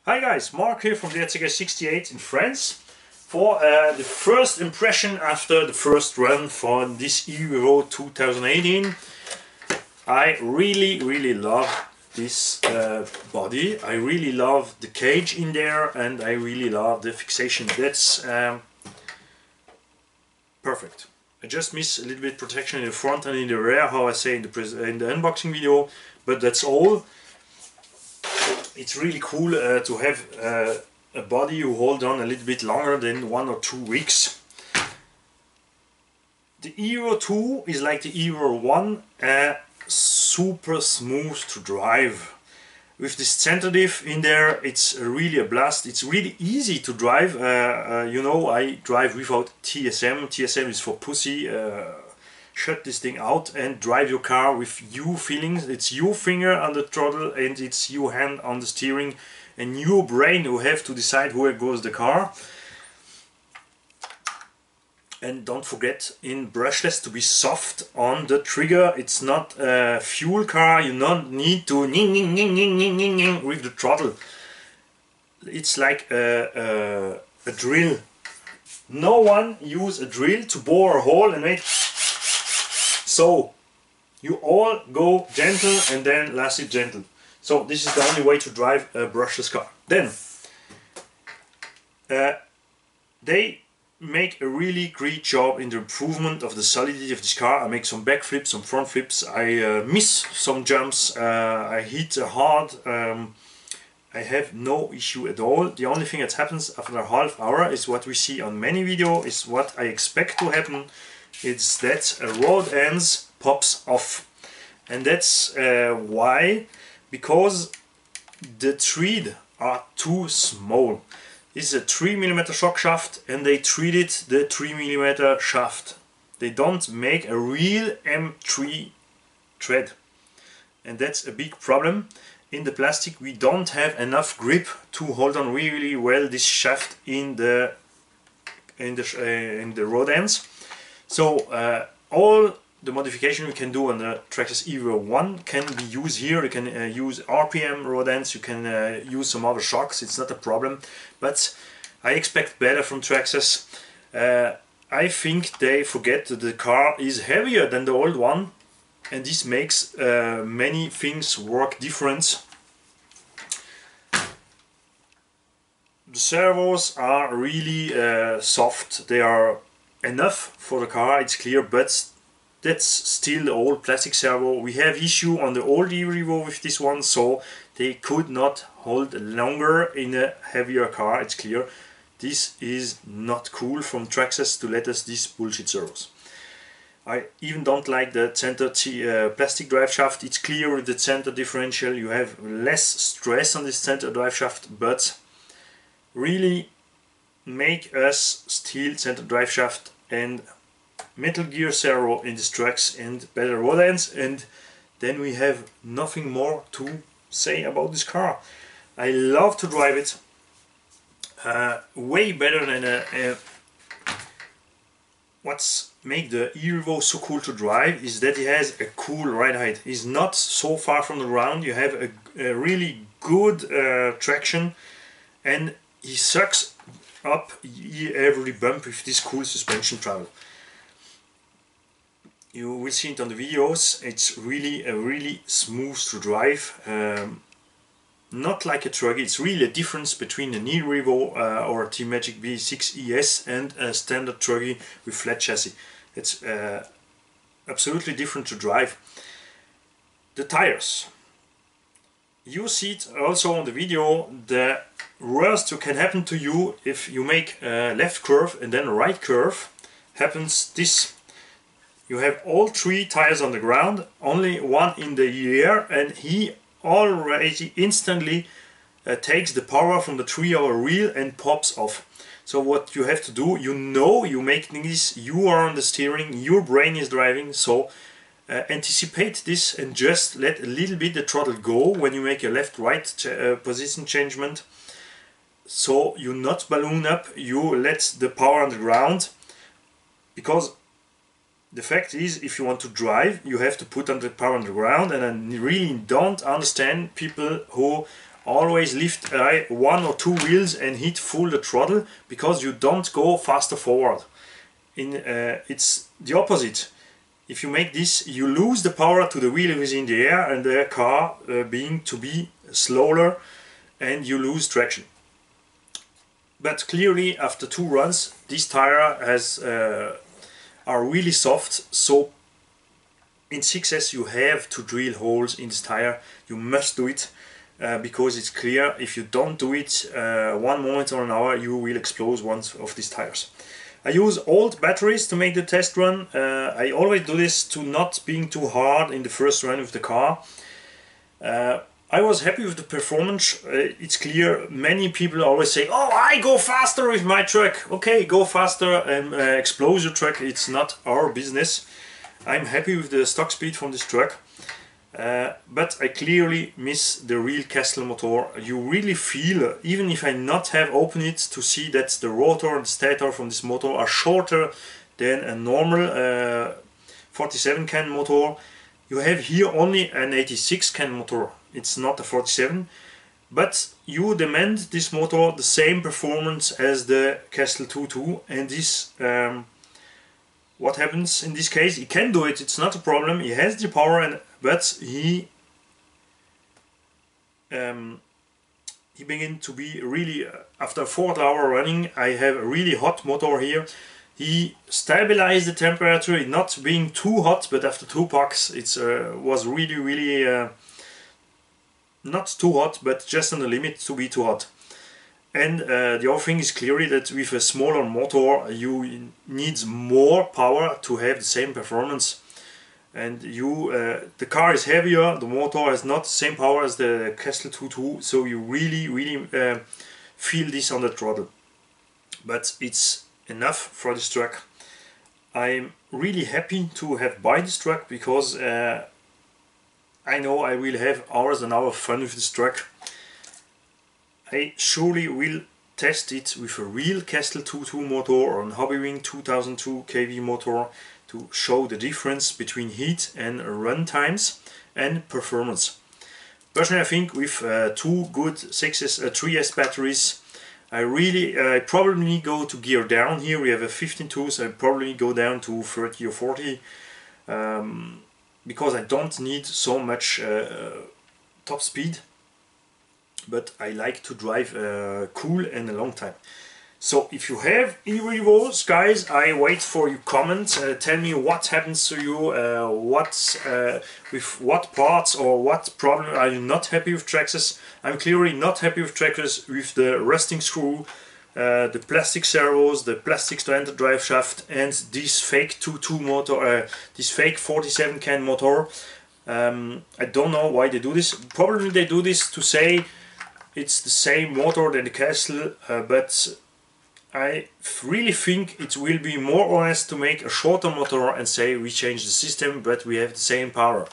Hi guys, Mark here from the TRAXXAS 68 in France for the first impression after the first run for this E REVO 2018. I really love this body. I really love the cage in there and I really love the fixation. That's perfect. I just miss a little bit protection in the front and in the rear, how I say in the unboxing video, but that's all. It's really cool to have a body you hold on a little bit longer than 1 or 2 weeks. The E REVO 2 is like the E REVO 1, super smooth to drive. With this center diff in there, it's really a blast. It's really easy to drive. You know, I drive without TSM. TSM is for pussy. Shut this thing out and drive your car with you feelings. It's your finger on the throttle and it's your hand on the steering and your brain who have to decide where goes the car. And don't forget in brushless to be soft on the trigger. It's not a fuel car. You don't need to with the throttle. It's like a drill. No one use a drill to bore a hole and wait. So you all go gentle and then last it gentle. So this is the only way to drive a brushless car. Then they make a really great job in the improvement of the solidity of this car. I make some back flips, some front flips. I miss some jumps. I hit hard. I have no issue at all. The only thing that happens after a half hour is what we see on many videos, is what I expect to happen. It's that a rod ends pops off, and that's why, because the thread are too small. This is a 3mm shock shaft and they treated the 3mm shaft. They don't make a real M3 thread, and that's a big problem. In the plastic we don't have enough grip to hold on really well this shaft in the rod ends. So all the modification we can do on the TRAXXAS E REVO 1 can be used here. You can use RPM rod ends, you can use some other shocks, it's not a problem. But I expect better from TRAXXAS. I think they forget that the car is heavier than the old one, and this makes many things work different. The servos are really soft. They are enough for the car, it's clear, but that's still the old plastic servo. We have issue on the old E REVO with this one, so they could not hold longer in a heavier car, it's clear. This is not cool from TRAXXAS to let us these bullshit servos. I even don't like the center plastic drive shaft. It's clear with the center differential you have less stress on this center drive shaft, but really make us steel center drive shaft and metal gear servo in these trucks and better rod ends, and then we have nothing more to say about this car. I love to drive it. Way better than what's make the E REVO so cool to drive is that it has a cool ride height. It's not so far from the ground. You have a really good traction, and he sucks up every bump with this cool suspension travel. You will see it on the videos. It's really smooth to drive. Not like a truck. It's really a difference between an E REVO or a T-Magic V6 ES and a standard truggy with flat chassis. It's absolutely different to drive. The tires. You see it also on the video. The worst that can happen to you if you make a left curve and then a right curve happens this. You have all 3 tires on the ground, only one in the air, and he already instantly takes the power from the 3-hour wheel and pops off. So what you have to do, you know you make this, you are on the steering, your brain is driving, so anticipate this and just let a little bit the throttle go when you make a left-right position changement. So you not balloon up, you let the power on the ground, because the fact is, if you want to drive, you have to put on the power on the ground, and I really don't understand people who always lift one or two wheels and hit full the throttle, because you don't go faster forward. It's the opposite. If you make this, you lose the power to the wheel within the air, and the car being to be slower, and you lose traction. But clearly after 2 runs, this tire are really soft, so in 6S you have to drill holes in this tire. You must do it, because it's clear, if you don't do it one moment or an hour, you will explode one of these tires. I use old batteries to make the test run. I always do this to not being too hard in the first run with the car. I was happy with the performance. It's clear, many people always say, oh, I go faster with my truck. Okay, go faster and explode your truck. It's not our business. I'm happy with the stock speed from this truck. But I clearly miss the real Castle motor. You really feel, even if I not have opened it, to see that the rotor and the stator from this motor are shorter than a normal 47 can motor. You have here only an 86 can motor. It's not a 47, but you demand this motor the same performance as the Castle 2.2, and this what happens in this case? He can do it, it's not a problem. He has the power, but he begin to be really, after 4 hour running, I have a really hot motor here. He stabilized the temperature, not being too hot, but after 2 packs it was really not too hot, but just on the limit to be too hot. And the other thing is clearly that with a smaller motor you need more power to have the same performance. And the car is heavier, the motor has not the same power as the Castle 2.2, so you really feel this on the throttle. But it's enough for this truck. I'm really happy to have bought this truck, because I know I will have hours and hours of fun with this truck. I surely will test it with a real Castle 2.2 motor or an Hobbywing 2002 kV motor to show the difference between heat and run times and performance. Personally, I think with 2 good 3S batteries, I probably go to gear down. Here we have a 15.2, so I probably go down to 30 or 40, because I don't need so much top speed, but I like to drive cool and a long time. So if you have e-revos, guys, I wait for your comments. Tell me what happens to you, with what parts or what problem are you not happy with TRAXXAS. I'm clearly not happy with TRAXXAS with the rusting screw, the plastic servos, the plastic standard drive shaft, and this fake 2.2 motor, this fake 47 can motor. I don't know why they do this. Probably they do this to say it's the same motor than the Castle, but I really think it will be more honest to make a shorter motor and say we change the system, but we have the same power.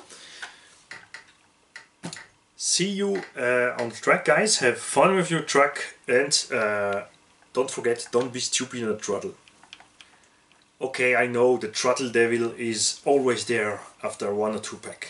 See you on the track, guys. Have fun with your truck, and don't forget, don't be stupid on the throttle. Okay, I know the throttle devil is always there after 1 or 2 pack.